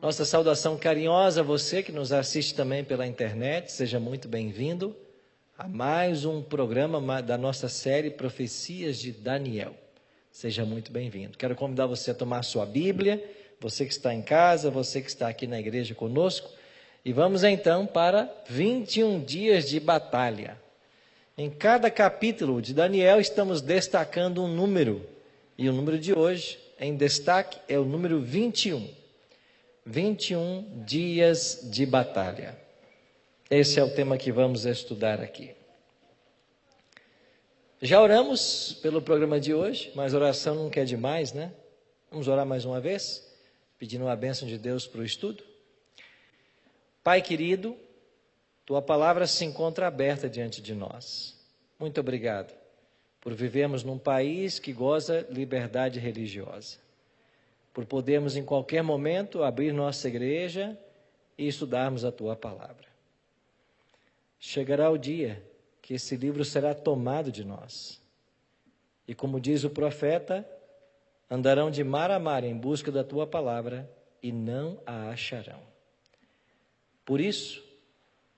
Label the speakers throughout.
Speaker 1: Nossa saudação carinhosa a você que nos assiste também pela internet, seja muito bem-vindo a mais um programa da nossa série Profecias de Daniel. Seja muito bem-vindo. Quero convidar você a tomar a sua Bíblia, você que está em casa, você que está aqui na igreja conosco, e vamos então para 21 dias de batalha. Em cada capítulo de Daniel estamos destacando um número, e o número de hoje em destaque é o número 21. 21 dias de batalha. Esse é o tema que vamos estudar aqui. Já oramos pelo programa de hoje, mas oração nunca é demais, né? Vamos orar mais uma vez, pedindo a bênção de Deus para o estudo. Pai querido, Tua palavra se encontra aberta diante de nós. Muito obrigado por vivermos num país que goza liberdade religiosa, por podermos em qualquer momento abrir nossa igreja e estudarmos a Tua palavra. Chegará o dia que esse livro será tomado de nós. E como diz o profeta, andarão de mar a mar em busca da Tua palavra e não a acharão. Por isso,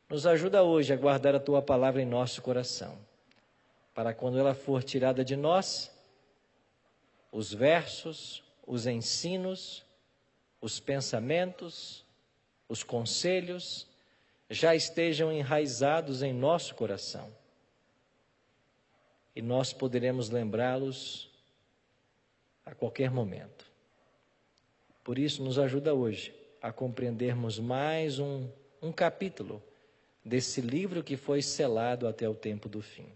Speaker 1: nos ajuda hoje a guardar a Tua palavra em nosso coração, para quando ela for tirada de nós, os versos, os ensinos, os pensamentos, os conselhos já estejam enraizados em nosso coração. E nós poderemos lembrá-los a qualquer momento. Por isso, nos ajuda hoje a compreendermos mais um capítulo desse livro que foi selado até o tempo do fim.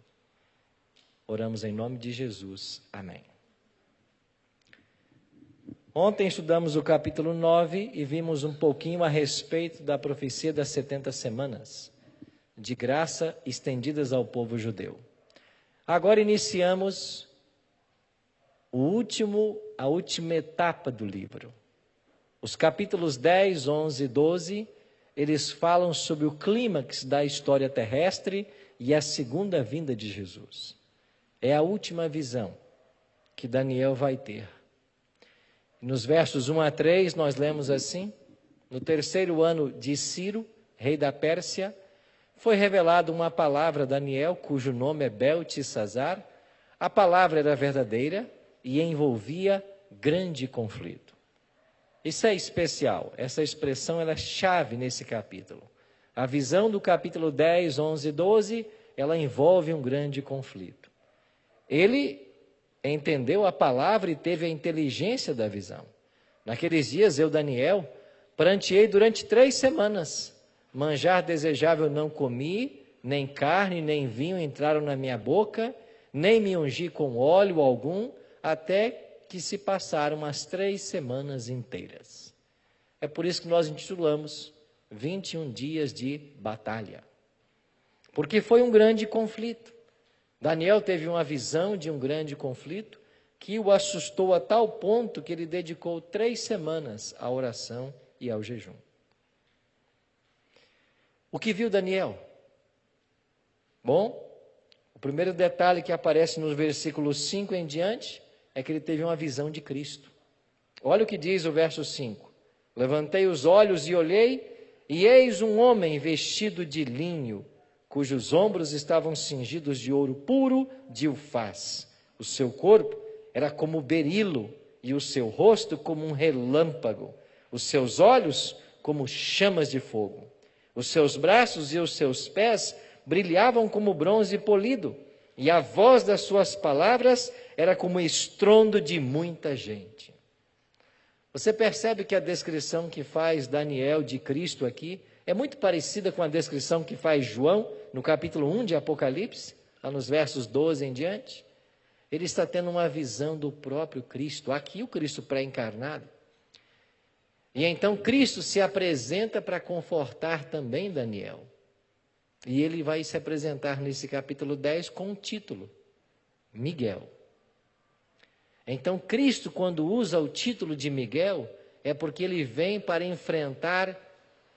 Speaker 1: Oramos em nome de Jesus. Amém. Ontem estudamos o capítulo 9 e vimos um pouquinho a respeito da profecia das 70 semanas de graça estendidas ao povo judeu. Agora iniciamos a última etapa do livro. Os capítulos 10, 11 e 12, eles falam sobre o clímax da história terrestre e a segunda vinda de Jesus. É a última visão que Daniel vai ter. Nos versos 1 a 3, nós lemos assim: no terceiro ano de Ciro, rei da Pérsia, foi revelada uma palavra a Daniel, cujo nome é Beltesazar. A palavra era verdadeira e envolvia grande conflito. Isso é especial, essa expressão ela é chave nesse capítulo. A visão do capítulo 10, 11 e 12, ela envolve um grande conflito. Ele entendeu a palavra e teve a inteligência da visão. Naqueles dias, eu, Daniel, pranteei durante 3 semanas. Manjar desejável não comi, nem carne, nem vinho entraram na minha boca, nem me ungi com óleo algum, até que se passaram as 3 semanas inteiras. É por isso que nós intitulamos 21 dias de batalha. Porque foi um grande conflito. Daniel teve uma visão de um grande conflito que o assustou a tal ponto que ele dedicou 3 semanas à oração e ao jejum. O que viu Daniel? Bom, o primeiro detalhe que aparece nos versículos 5 em diante é que ele teve uma visão de Cristo. Olha o que diz o verso 5. Levantei os olhos e olhei, e eis um homem vestido de linho, cujos ombros estavam cingidos de ouro puro de Ufaz. O seu corpo era como berilo, e o seu rosto como um relâmpago, os seus olhos como chamas de fogo. Os seus braços e os seus pés brilhavam como bronze polido, e a voz das suas palavras era como estrondo de muita gente. Você percebe que a descrição que faz Daniel de Cristo aqui é muito parecida com a descrição que faz João no capítulo 1 de Apocalipse, lá nos versos 12 em diante. Ele está tendo uma visão do próprio Cristo, aqui o Cristo pré-encarnado. E então Cristo se apresenta para confortar também Daniel. E ele vai se apresentar nesse capítulo 10 com um título, Miguel. Então Cristo, quando usa o título de Miguel, é porque ele vem para enfrentar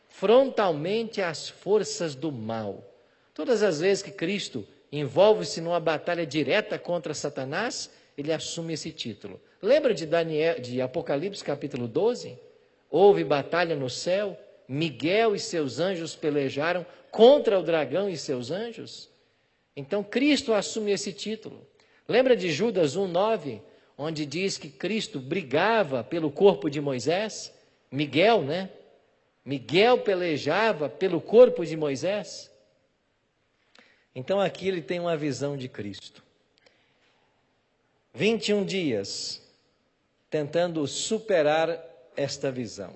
Speaker 1: frontalmente as forças do mal. Todas as vezes que Cristo envolve-se numa batalha direta contra Satanás, ele assume esse título. Lembra de Apocalipse capítulo 12? Houve batalha no céu? Miguel e seus anjos pelejaram contra o dragão e seus anjos? Então Cristo assume esse título. Lembra de Judas 1:9, onde diz que Cristo brigava pelo corpo de Moisés? Miguel, né? Miguel pelejava pelo corpo de Moisés. Então aqui ele tem uma visão de Cristo. 21 dias tentando superar esta visão.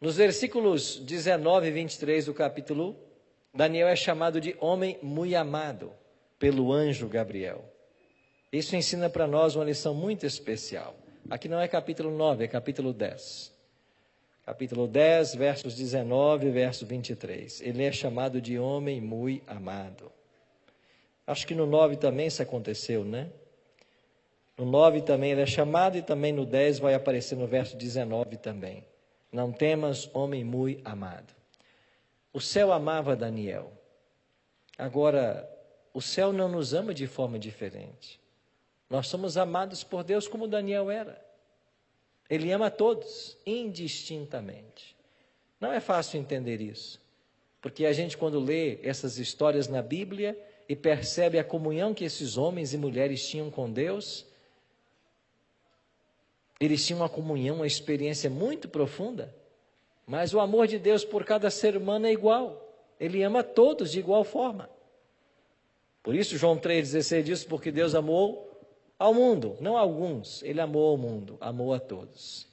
Speaker 1: Nos versículos 19 e 23 do capítulo 1, Daniel é chamado de homem muito amado pelo anjo Gabriel. Isso ensina para nós uma lição muito especial. Aqui não é capítulo 9, é capítulo 10. Capítulo 10, versos 19 e verso 23. Ele é chamado de homem muito amado. Acho que no 9 também isso aconteceu, né? No 9 também ele é chamado e também no 10 vai aparecer no verso 19 também. Não temas, homem muito amado. O céu amava Daniel. Agora, o céu não nos ama de forma diferente. Nós somos amados por Deus como Daniel era. Ele ama a todos, indistintamente. Não é fácil entender isso, porque a gente quando lê essas histórias na Bíblia e percebe a comunhão que esses homens e mulheres tinham com Deus, eles tinham uma comunhão, uma experiência muito profunda, mas o amor de Deus por cada ser humano é igual. Ele ama a todos de igual forma. Por isso João 3,16 diz, porque Deus amou ao mundo, não a alguns, ele amou ao mundo, amou a todos.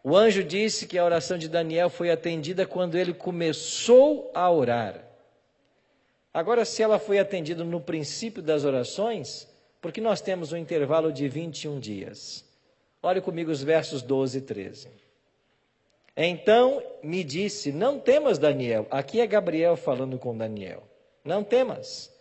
Speaker 1: O anjo disse que a oração de Daniel foi atendida quando ele começou a orar. Agora, se ela foi atendida no princípio das orações, porque nós temos um intervalo de 21 dias. Olhe comigo os versos 12 e 13. Então me disse, não temas, Daniel. Aqui é Gabriel falando com Daniel. Não temas,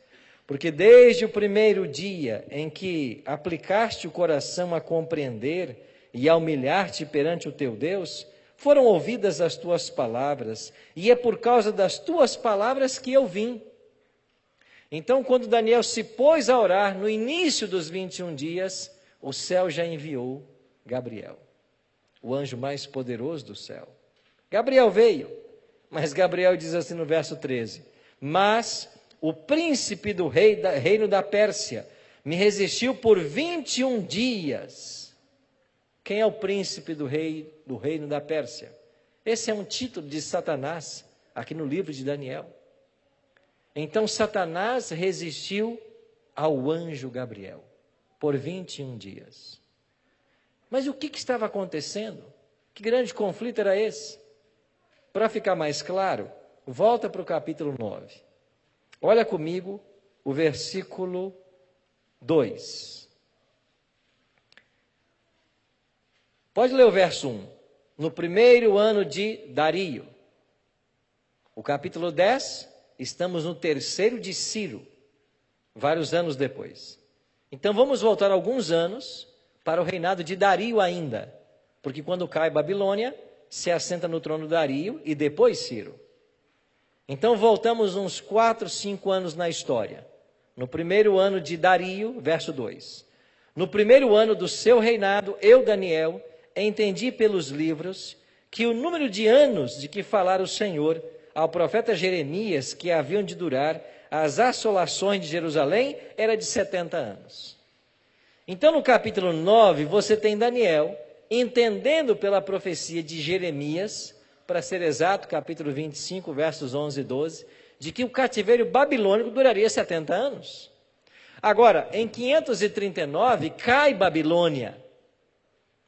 Speaker 1: porque desde o primeiro dia em que aplicaste o coração a compreender e a humilhar-te perante o teu Deus, foram ouvidas as tuas palavras, e é por causa das tuas palavras que eu vim. Então, quando Daniel se pôs a orar, no início dos 21 dias, o céu já enviou Gabriel, o anjo mais poderoso do céu. Gabriel veio, mas Gabriel diz assim no verso 13, mas o príncipe do reino da Pérsia me resistiu por 21 dias. Quem é o príncipe do reino da Pérsia? Esse é um título de Satanás, aqui no livro de Daniel. Então Satanás resistiu ao anjo Gabriel por 21 dias. Mas o que estava acontecendo? Que grande conflito era esse? Para ficar mais claro, volta para o capítulo 9. Olha comigo o versículo 2. Pode ler o verso 1. No primeiro ano de Dario. O capítulo 10, estamos no terceiro de Ciro, vários anos depois. Então vamos voltar alguns anos para o reinado de Dario ainda, porque quando cai Babilônia, se assenta no trono Dario e depois Ciro. Então voltamos uns 4, 5 anos na história. No primeiro ano de Dario, verso 2. No primeiro ano do seu reinado, eu, Daniel, entendi pelos livros que o número de anos de que falara o Senhor ao profeta Jeremias, que haviam de durar as assolações de Jerusalém, era de 70 anos. Então no capítulo 9, você tem Daniel entendendo pela profecia de Jeremias, para ser exato, capítulo 25, versos 11 e 12, de que o cativeiro babilônico duraria 70 anos. Agora, em 539, cai Babilônia.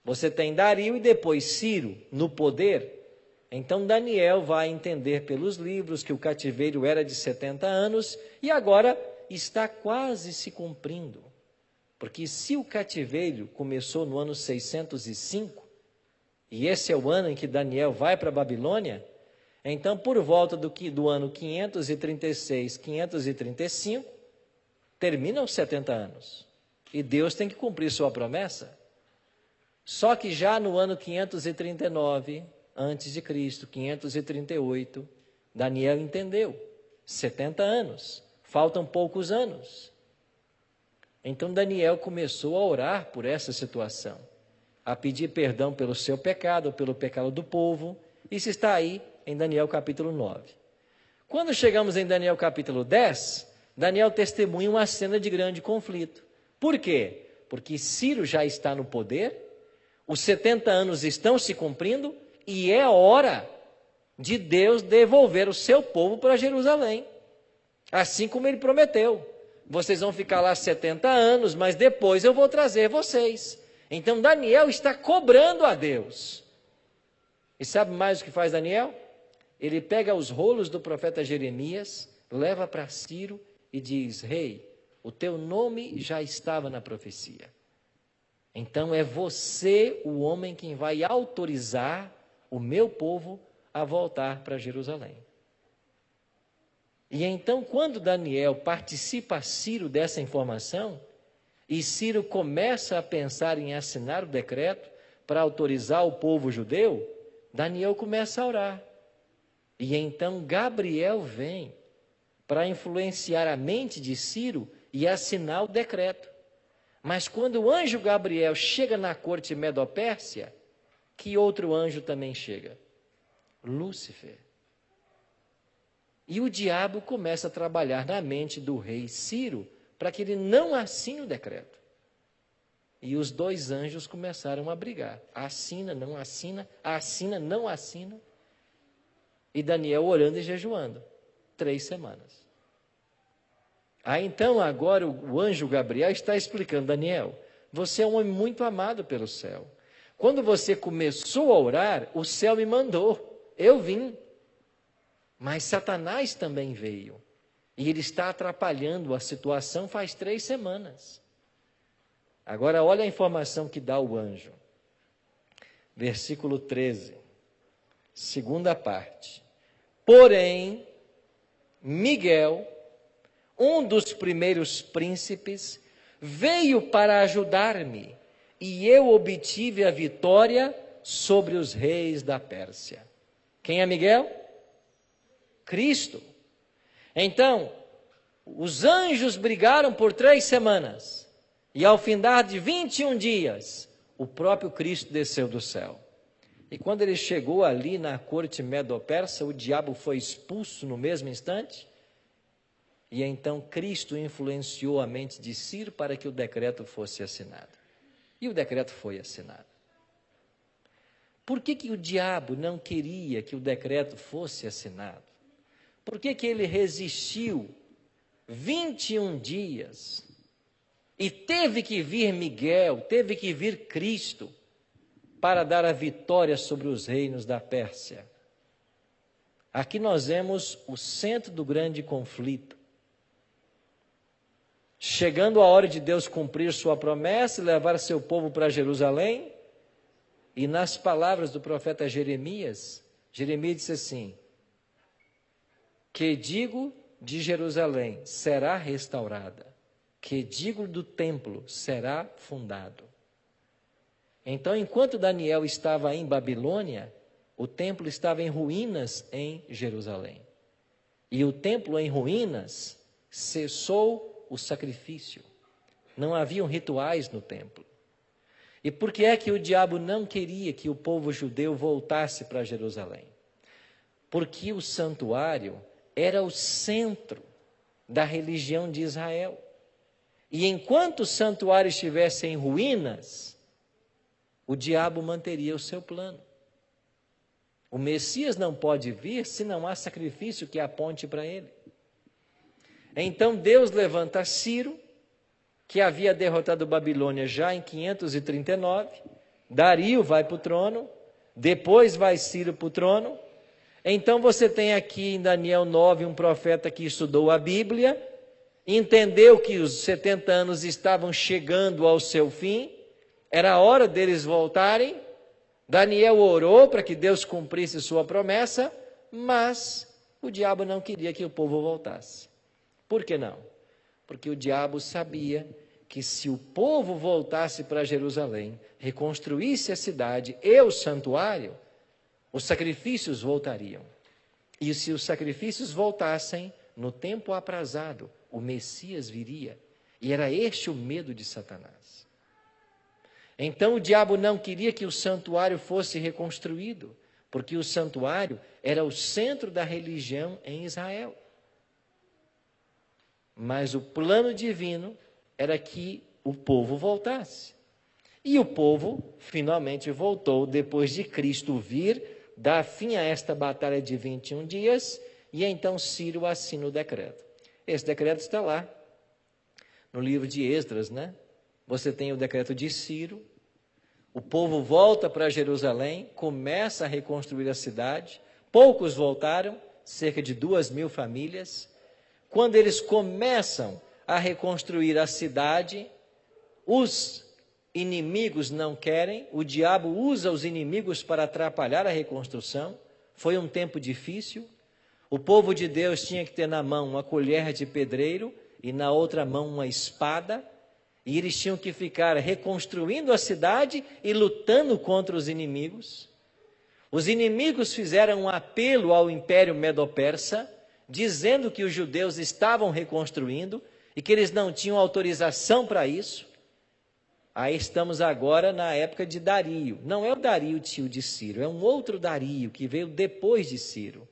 Speaker 1: Você tem Dario e depois Ciro no poder. Então Daniel vai entender pelos livros que o cativeiro era de 70 anos e agora está quase se cumprindo. Porque se o cativeiro começou no ano 605, e esse é o ano em que Daniel vai para a Babilônia, então por volta do ano 536, 535, terminam os 70 anos. E Deus tem que cumprir sua promessa. Só que já no ano 539, antes de Cristo, 538, Daniel entendeu. 70 anos, faltam poucos anos. Então Daniel começou a orar por essa situação. a pedir perdão pelo seu pecado, ou pelo pecado do povo. Isso está aí em Daniel capítulo 9. Quando chegamos em Daniel capítulo 10, Daniel testemunha uma cena de grande conflito. Por quê? Porque Ciro já está no poder, os 70 anos estão se cumprindo e é hora de Deus devolver o seu povo para Jerusalém. Assim como ele prometeu. Vocês vão ficar lá 70 anos, mas depois eu vou trazer vocês. Então Daniel está cobrando a Deus. E sabe mais o que faz Daniel? Ele pega os rolos do profeta Jeremias, leva para Ciro e diz: rei, o teu nome já estava na profecia. Então é você o homem quem vai autorizar o meu povo a voltar para Jerusalém. E então, quando Daniel participa a Ciro dessa informação, e Ciro começa a pensar em assinar o decreto para autorizar o povo judeu, Daniel começa a orar. E então Gabriel vem para influenciar a mente de Ciro e assinar o decreto. Mas quando o anjo Gabriel chega na corte Medo-Pérsia, que outro anjo também chega? Lúcifer. E o diabo começa a trabalhar na mente do rei Ciro para que ele não assine o decreto. E os dois anjos começaram a brigar. Assina, não assina, assina, não assina. E Daniel orando e jejuando. 3 semanas. Aí então agora o anjo Gabriel está explicando: Daniel, você é um homem muito amado pelo céu. Quando você começou a orar, o céu me mandou, eu vim. Mas Satanás também veio. E ele está atrapalhando a situação faz 3 semanas. Agora olha a informação que dá o anjo. Versículo 13. Segunda parte. Porém, Miguel, um dos primeiros príncipes, veio para ajudar-me, e eu obtive a vitória sobre os reis da Pérsia. Quem é Miguel? Cristo. Então, os anjos brigaram por 3 semanas, e ao findar de 21 dias, o próprio Cristo desceu do céu. E quando ele chegou ali na corte Medo-Persa, o diabo foi expulso no mesmo instante. E então Cristo influenciou a mente de Ciro para que o decreto fosse assinado. E o decreto foi assinado. Por que o diabo não queria que o decreto fosse assinado? Por que ele resistiu 21 dias? E teve que vir Miguel, teve que vir Cristo para dar a vitória sobre os reinos da Pérsia. Aqui nós vemos o centro do grande conflito. Chegando a hora de Deus cumprir sua promessa e levar seu povo para Jerusalém, e nas palavras do profeta Jeremias, Jeremias disse assim: que digo de Jerusalém será restaurada, que digo do templo será fundado. Então, enquanto Daniel estava em Babilônia, o templo estava em ruínas em Jerusalém. E o templo em ruínas, cessou o sacrifício. Não haviam rituais no templo. E por que é que o diabo não queria que o povo judeu voltasse para Jerusalém? Porque o santuário era o centro da religião de Israel. E enquanto o santuário estivesse em ruínas, o diabo manteria o seu plano. O Messias não pode vir se não há sacrifício que aponte para ele. Então Deus levanta Ciro, que havia derrotado Babilônia já em 539, Dario vai para o trono, depois vai Ciro para o trono. Então você tem aqui em Daniel 9 um profeta que estudou a Bíblia, entendeu que os 70 anos estavam chegando ao seu fim, era a hora deles voltarem. Daniel orou para que Deus cumprisse sua promessa, mas o diabo não queria que o povo voltasse. Por que não? Porque o diabo sabia que se o povo voltasse para Jerusalém, reconstruísse a cidade e o santuário, os sacrifícios voltariam. E se os sacrifícios voltassem, no tempo aprazado, o Messias viria. E era este o medo de Satanás. Então o diabo não queria que o santuário fosse reconstruído, porque o santuário era o centro da religião em Israel. Mas o plano divino era que o povo voltasse. E o povo finalmente voltou depois de Cristo vir, dar fim a esta batalha de 21 dias, e então Ciro assina o decreto. Esse decreto está lá, no livro de Esdras, né? Você tem o decreto de Ciro, o povo volta para Jerusalém, começa a reconstruir a cidade, poucos voltaram, cerca de 2.000 famílias. Quando eles começam a reconstruir a cidade, os inimigos não querem, o diabo usa os inimigos para atrapalhar a reconstrução. Foi um tempo difícil. O povo de Deus tinha que ter na mão uma colher de pedreiro e na outra mão uma espada, e eles tinham que ficar reconstruindo a cidade e lutando contra os inimigos. Os inimigos fizeram um apelo ao Império Medo-Persa, dizendo que os judeus estavam reconstruindo e que eles não tinham autorização para isso. Aí estamos agora na época de Dario. Não é o Dario tio de Ciro, é um outro Dario que veio depois de Ciro.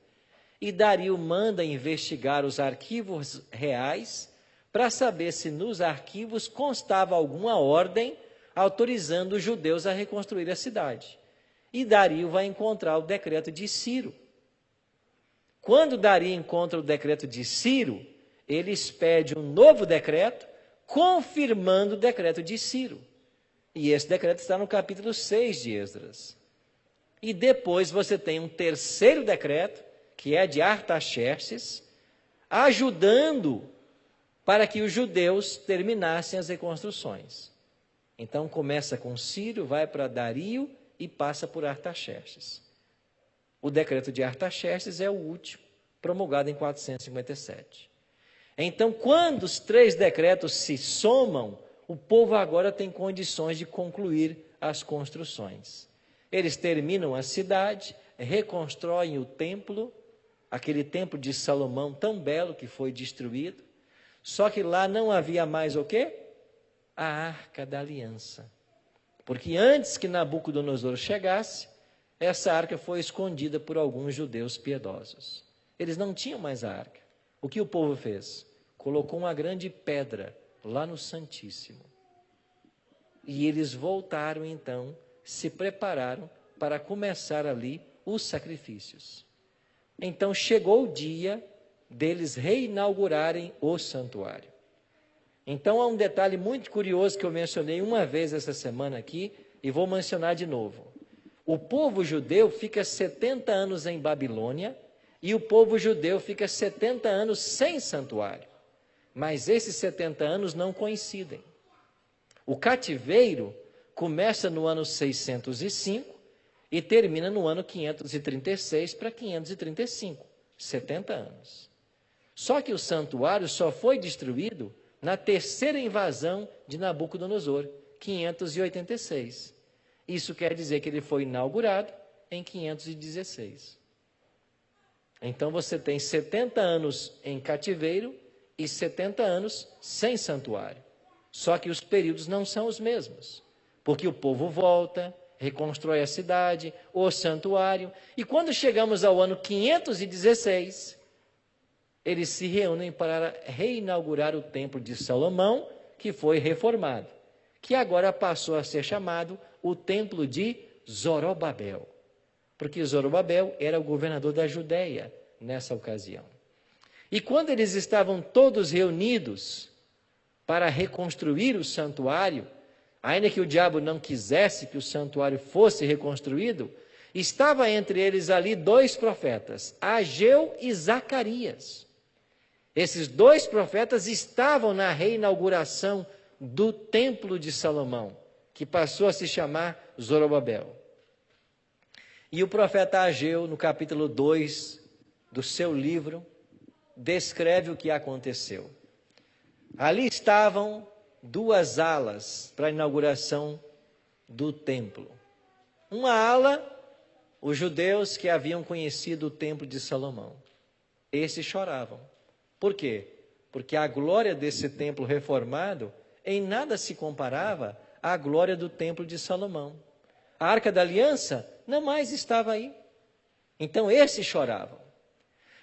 Speaker 1: E Dario manda investigar os arquivos reais para saber se nos arquivos constava alguma ordem autorizando os judeus a reconstruir a cidade. E Dario vai encontrar o decreto de Ciro. Quando Dario encontra o decreto de Ciro, ele expede um novo decreto, confirmando o decreto de Ciro. E esse decreto está no capítulo 6 de Esdras. E depois você tem um terceiro decreto, que é de Artaxerxes, ajudando para que os judeus terminassem as reconstruções. Então começa com Ciro, vai para Dario e passa por Artaxerxes. O decreto de Artaxerxes é o último, promulgado em 457. Então, quando os 3 decretos se somam, o povo agora tem condições de concluir as construções. Eles terminam a cidade, reconstroem o templo, aquele templo de Salomão tão belo que foi destruído, só que lá não havia mais o quê? A Arca da Aliança. Porque antes que Nabucodonosor chegasse, essa arca foi escondida por alguns judeus piedosos. Eles não tinham mais a arca. O que o povo fez? Colocou uma grande pedra lá no Santíssimo. E eles voltaram então, se prepararam para começar ali os sacrifícios. Então chegou o dia deles reinaugurarem o santuário. Então há um detalhe muito curioso que eu mencionei uma vez essa semana aqui e vou mencionar de novo. O povo judeu fica 70 anos em Babilônia e o povo judeu fica 70 anos sem santuário. Mas esses 70 anos não coincidem. O cativeiro começa no ano 605 e termina no ano 536 para 535, 70 anos. Só que o santuário só foi destruído na terceira invasão de Nabucodonosor, 586. Isso quer dizer que ele foi inaugurado em 516. Então você tem 70 anos em cativeiro e 70 anos sem santuário. Só que os períodos não são os mesmos, porque o povo volta, reconstrói a cidade, o santuário, e quando chegamos ao ano 516, eles se reúnem para reinaugurar o templo de Salomão, que foi reformado, que agora passou a ser chamado o templo de Zorobabel, porque Zorobabel era o governador da Judéia nessa ocasião. E quando eles estavam todos reunidos para reconstruir o santuário, ainda que o diabo não quisesse que o santuário fosse reconstruído, estava entre eles ali 2 profetas, Ageu e Zacarias. Esses 2 profetas estavam na reinauguração do templo de Salomão, que passou a se chamar Zorobabel. E o profeta Ageu, no capítulo 2 do seu livro, descreve o que aconteceu. Ali estavam 2 alas para a inauguração do templo. Uma ala, os judeus que haviam conhecido o templo de Salomão. Esses choravam. Por quê? Porque a glória desse templo reformado em nada se comparava a glória do templo de Salomão. A Arca da Aliança não mais estava aí. Então esses choravam.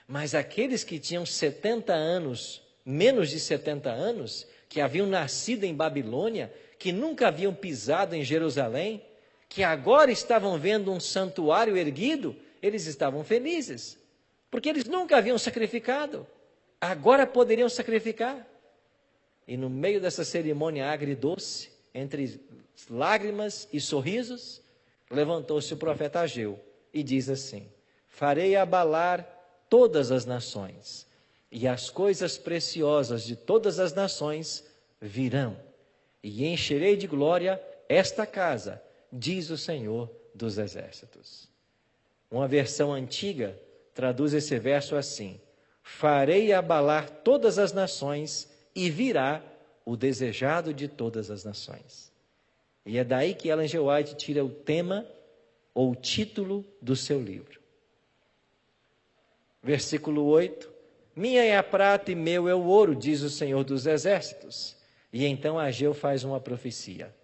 Speaker 1: Mas aqueles que tinham 70 anos, menos de 70 anos, que haviam nascido em Babilônia, que nunca haviam pisado em Jerusalém, que agora estavam vendo um santuário erguido, eles estavam felizes, porque eles nunca haviam sacrificado, agora poderiam sacrificar. E no meio dessa cerimônia agridoce, entre lágrimas e sorrisos, levantou-se o profeta Ageu e diz assim: farei abalar todas as nações, e as coisas preciosas de todas as nações virão, e encherei de glória esta casa, diz o Senhor dos Exércitos. Uma versão antiga traduz esse verso assim: farei abalar todas as nações e virá o desejado de todas as nações. E é daí que Ellen G. White tira o tema ou o título do seu livro. Versículo 8: minha é a prata e meu é o ouro, diz o Senhor dos Exércitos. E então Ageu faz uma profecia: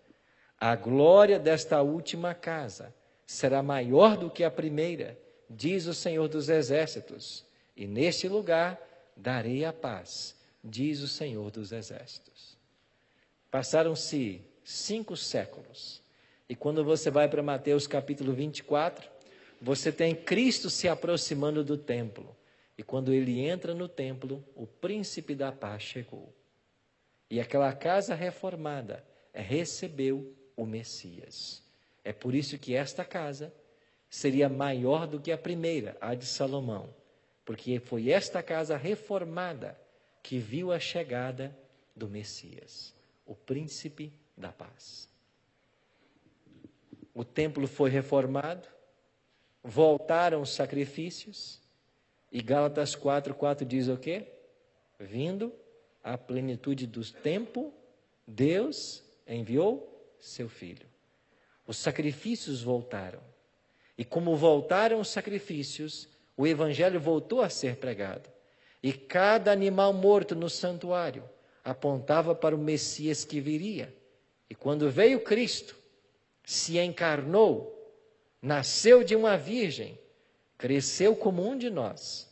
Speaker 1: a glória desta última casa será maior do que a primeira, diz o Senhor dos Exércitos, e neste lugar darei a paz, diz o Senhor dos Exércitos. Passaram-se 5 séculos, e quando você vai para Mateus capítulo 24, você tem Cristo se aproximando do templo, e quando ele entra no templo, o príncipe da paz chegou. E aquela casa reformada recebeu o Messias. É por isso que esta casa seria maior do que a primeira, a de Salomão, porque foi esta casa reformada que viu a chegada do Messias, o príncipe da paz. O templo foi reformado, voltaram os sacrifícios, e Gálatas 4:4 diz o quê? Vindo a plenitude do tempo, Deus enviou seu Filho. Os sacrifícios voltaram. E como voltaram os sacrifícios, o Evangelho voltou a ser pregado. E cada animal morto no santuário apontava para o Messias que viria. E quando veio Cristo, se encarnou, nasceu de uma virgem, cresceu como um de nós.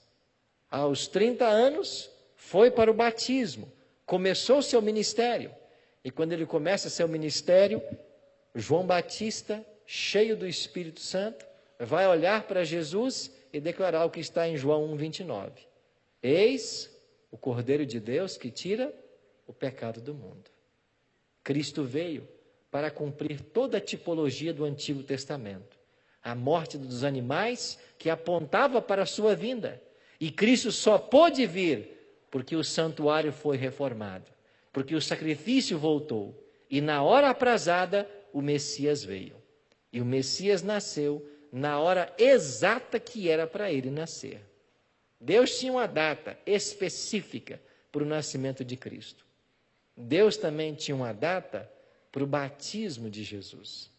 Speaker 1: Aos 30 anos, foi para o batismo, começou seu ministério. E quando ele começa seu ministério, João Batista, cheio do Espírito Santo, vai olhar para Jesus e declarar o que está em João 1:29. Eis o Cordeiro de Deus que tira o pecado do mundo. Cristo veio para cumprir toda a tipologia do Antigo Testamento. A morte dos animais que apontava para a sua vinda. E Cristo só pôde vir porque o santuário foi reformado, porque o sacrifício voltou. E na hora aprazada, o Messias veio. E o Messias nasceu na hora exata que era para ele nascer. Deus tinha uma data específica para o nascimento de Cristo. Deus também tinha uma data para o batismo de Jesus.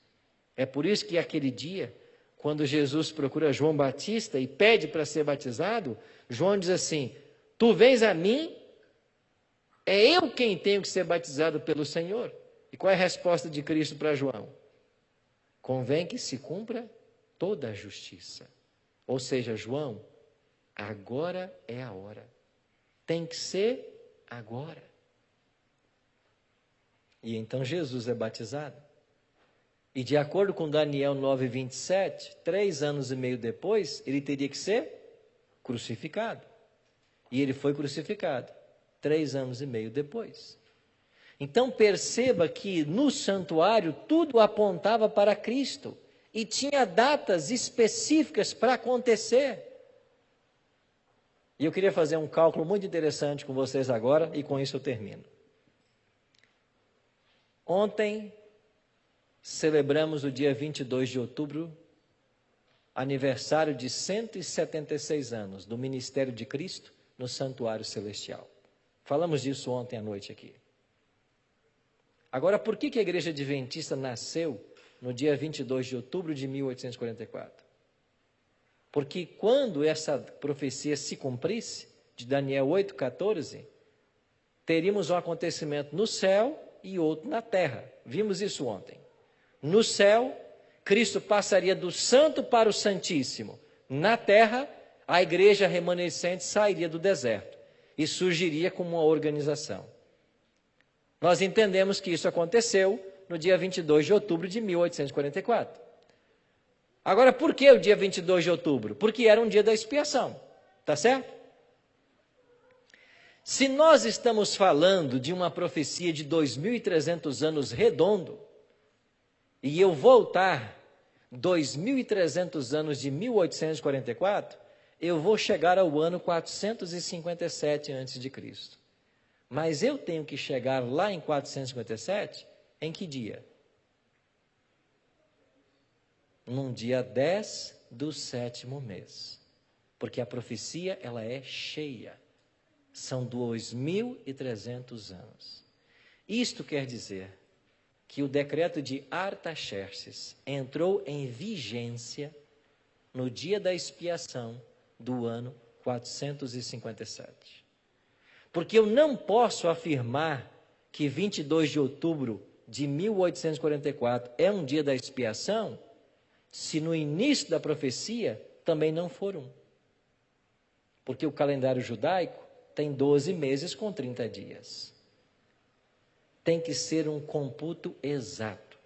Speaker 1: É por isso que aquele dia, quando Jesus procura João Batista e pede para ser batizado, João diz assim: tu vens a mim, é eu quem tenho que ser batizado pelo Senhor. E qual é a resposta de Cristo para João? Convém que se cumpra toda a justiça. Ou seja, João, agora é a hora. Tem que ser agora. E então Jesus é batizado. E de acordo com Daniel 9:27, 3 anos e meio depois, ele teria que ser crucificado. E ele foi crucificado 3 anos e meio depois. Então perceba que no santuário tudo apontava para Cristo. E tinha datas específicas para acontecer. E eu queria fazer um cálculo muito interessante com vocês agora, e com isso eu termino. Ontem celebramos o dia 22 de outubro, aniversário de 176 anos do ministério de Cristo no santuário celestial. Falamos disso ontem à noite aqui. Agora, por que a igreja adventista nasceu no dia 22 de outubro de 1844? Porque quando essa profecia se cumprisse, de Daniel 8:14, teríamos um acontecimento no céu e outro na terra. Vimos isso ontem. No céu, Cristo passaria do santo para o santíssimo. Na terra, a igreja remanescente sairia do deserto e surgiria como uma organização. Nós entendemos que isso aconteceu no dia 22 de outubro de 1844. Agora, por que o dia 22 de outubro? Porque era um dia da expiação, tá certo? Se nós estamos falando de uma profecia de 2.300 anos redondo, e eu voltar 2.300 anos de 1844, eu vou chegar ao ano 457 a.C. Mas eu tenho que chegar lá em 457, em que dia? Num dia 10 do 7º mês. Porque a profecia, ela é cheia. São 2.300 anos. Isto quer dizer que o decreto de Artaxerxes entrou em vigência no dia da expiação do ano 457. Porque eu não posso afirmar que 22 de outubro de 1844 é um dia da expiação, se no início da profecia também não for um. Porque o calendário judaico tem 12 meses com 30 dias. Tem que ser um computo exato.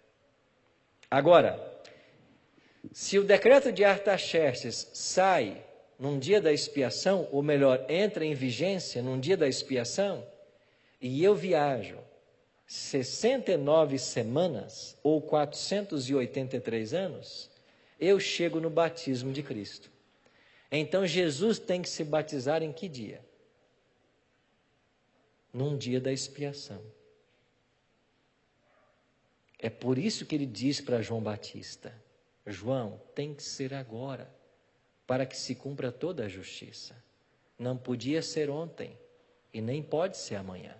Speaker 1: Agora, se o decreto de Artaxerxes sai num dia da expiação, ou melhor, entra em vigência num dia da expiação, e eu viajo 69 semanas ou 483 anos, eu chego no batismo de Cristo. Então Jesus tem que se batizar em que dia? Num dia da expiação. É por isso que ele diz para João Batista: João, tem que ser agora, para que se cumpra toda a justiça. Não podia ser ontem e nem pode ser amanhã.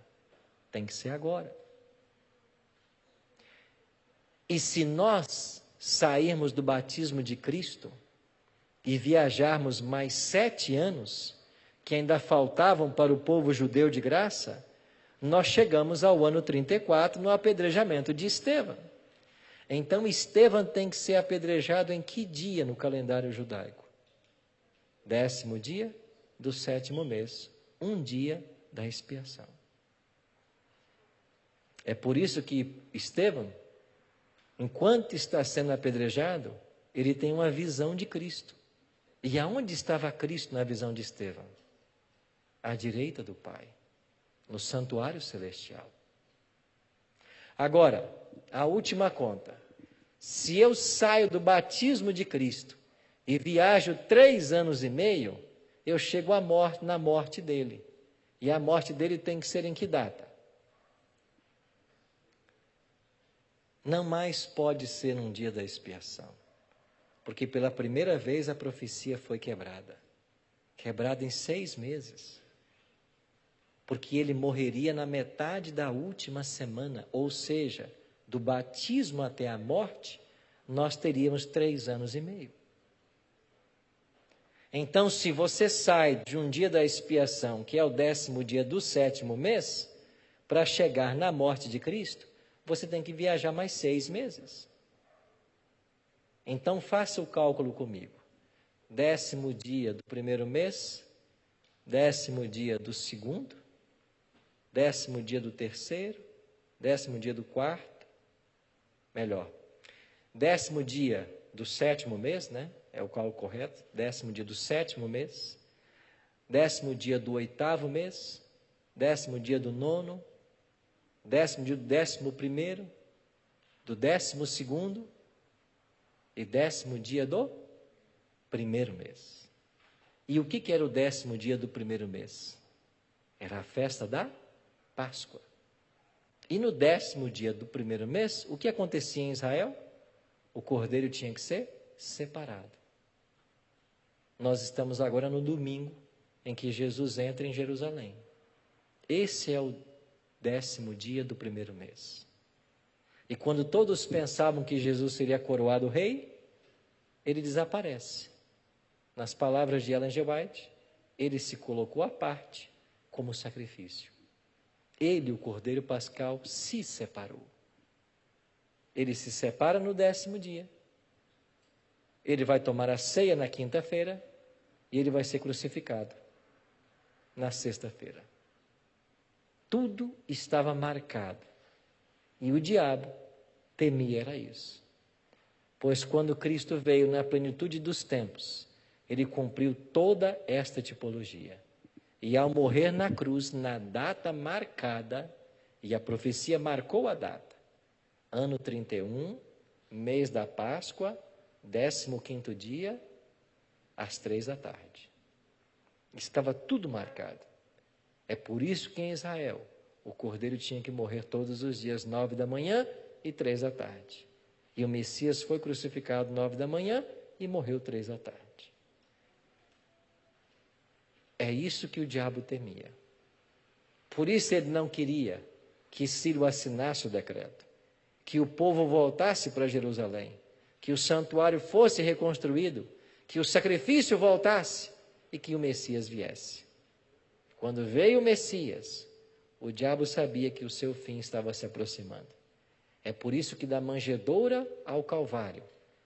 Speaker 1: Tem que ser agora. E se nós sairmos do batismo de Cristo e viajarmos mais 7 anos, que ainda faltavam para o povo judeu de graça, nós chegamos ao ano 34 no apedrejamento de Estevão. Então Estevão tem que ser apedrejado em que dia no calendário judaico? 10º dia do 7º mês, um dia da expiação. É por isso que Estevão, enquanto está sendo apedrejado, ele tem uma visão de Cristo. E aonde estava Cristo na visão de Estevão? À direita do Pai, no santuário celestial. Agora, a última conta. Se eu saio do batismo de Cristo e viajo 3 anos e meio, eu chego à morte, na morte dele. E a morte dele tem que ser em que data? Não mais pode ser num dia da expiação. Porque pela primeira vez a profecia foi quebrada. Quebrada em 6 meses. Porque ele morreria na metade da última semana, ou seja, do batismo até a morte, nós teríamos 3 anos e meio. Então, se você sai de um dia da expiação, que é o 10º dia do 7º mês, para chegar na morte de Cristo, você tem que viajar mais 6 meses. Então, faça o cálculo comigo. 10º dia do 1º mês, 10º dia do 2º, 10º dia do 3º, 10º dia do 4º, melhor, 10º dia do 7º mês, né? É o cálculo correto. 10º dia do 7º mês, 10º dia do 8º mês, 10º dia do 9º, 10º dia do 11º, do 12º e 10º dia do 1º mês. E o que era o 10º dia do 1º mês? Era a festa da Páscoa. E no 10º dia do 1º mês, o que acontecia em Israel? O cordeiro tinha que ser separado. Nós estamos agora no domingo em que Jesus entra em Jerusalém. Esse é o 10º dia do 1º mês. E quando todos pensavam que Jesus seria coroado rei, ele desaparece. Nas palavras de Ellen G. White, ele se colocou à parte como sacrifício. ele, o Cordeiro Pascal, se separou. Ele se separa no 10º dia. Ele vai tomar a ceia na quinta-feira e ele vai ser crucificado na sexta-feira. Tudo estava marcado. E o diabo temia era isso. Pois quando Cristo veio na plenitude dos tempos, ele cumpriu toda esta tipologia. E ao morrer na cruz, na data marcada, e a profecia marcou a data, ano 31, mês da Páscoa, 15º dia, às 3h. Estava tudo marcado. É por isso que em Israel, o Cordeiro tinha que morrer todos os dias, 9h e 3h. E o Messias foi crucificado 9h e morreu 3h. É isso que o diabo temia. Por isso ele não queria que Ciro assinasse o decreto, que o povo voltasse para Jerusalém, que o santuário fosse reconstruído, que o sacrifício voltasse e que o Messias viesse. Quando veio o Messias, o diabo sabia que o seu fim estava se aproximando. É por isso que da manjedoura ao Calvário,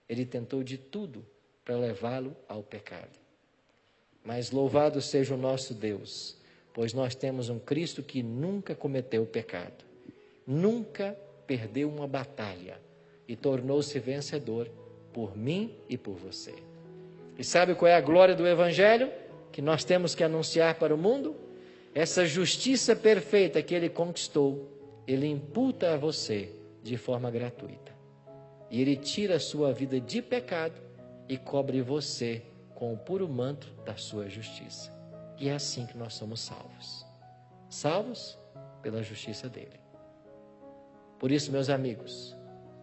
Speaker 1: ele tentou de tudo para levá-lo ao pecado. Mas louvado seja o nosso Deus, pois nós temos um Cristo que nunca cometeu pecado, nunca perdeu uma batalha e tornou-se vencedor por mim e por você. E sabe qual é a glória do Evangelho que nós temos que anunciar para o mundo? Essa justiça perfeita que ele conquistou, ele imputa a você de forma gratuita. E ele tira a sua vida de pecado e cobre você com o puro manto da sua justiça. E é assim que nós somos salvos. Salvos pela justiça dele. Por isso, meus amigos,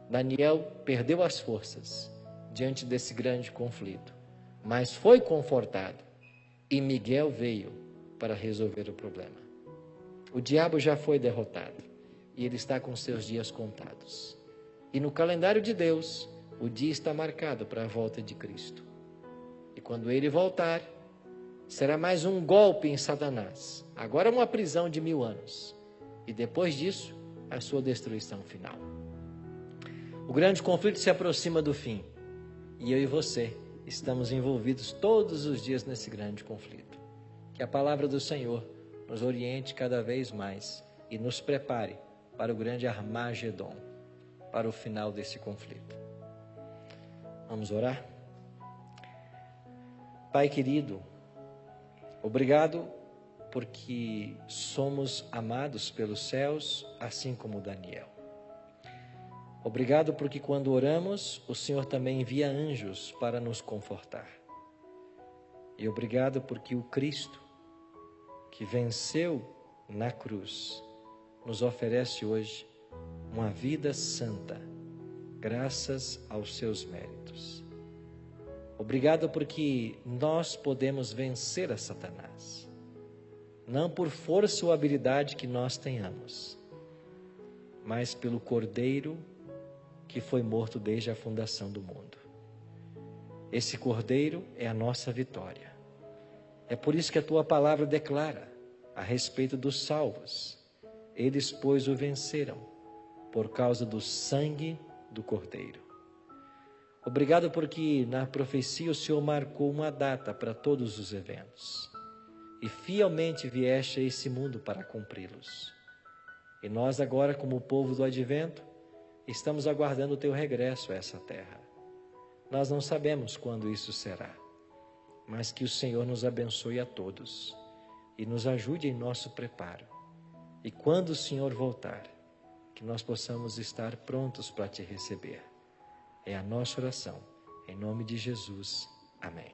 Speaker 1: Daniel perdeu as forças diante desse grande conflito, mas foi confortado e Miguel veio para resolver o problema. O diabo já foi derrotado e ele está com seus dias contados. E no calendário de Deus, o dia está marcado para a volta de Cristo. E quando ele voltar, será mais um golpe em Satanás. Agora uma prisão de 1000 anos. E depois disso, a sua destruição final. O grande conflito se aproxima do fim. E eu e você estamos envolvidos todos os dias nesse grande conflito. Que a palavra do Senhor nos oriente cada vez mais e nos prepare para o grande Armagedon, para o final desse conflito. Vamos orar? Pai querido, obrigado porque somos amados pelos céus, assim como Daniel. Obrigado porque quando oramos, o Senhor também envia anjos para nos confortar. E obrigado porque o Cristo, que venceu na cruz, nos oferece hoje uma vida santa, graças aos seus méritos. Obrigado porque nós podemos vencer a Satanás, não por força ou habilidade que nós tenhamos, mas pelo Cordeiro que foi morto desde a fundação do mundo. Esse Cordeiro é a nossa vitória. É por isso que a tua palavra declara a respeito dos salvos. Eles, pois, o venceram por causa do sangue do Cordeiro. Obrigado porque na profecia o Senhor marcou uma data para todos os eventos e fielmente vieste a esse mundo para cumpri-los. E nós agora, como povo do advento, estamos aguardando o teu regresso a essa terra. Nós não sabemos quando isso será, mas que o Senhor nos abençoe a todos e nos ajude em nosso preparo. E quando o Senhor voltar, que nós possamos estar prontos para te receber. É a nossa oração. Em nome de Jesus. Amém.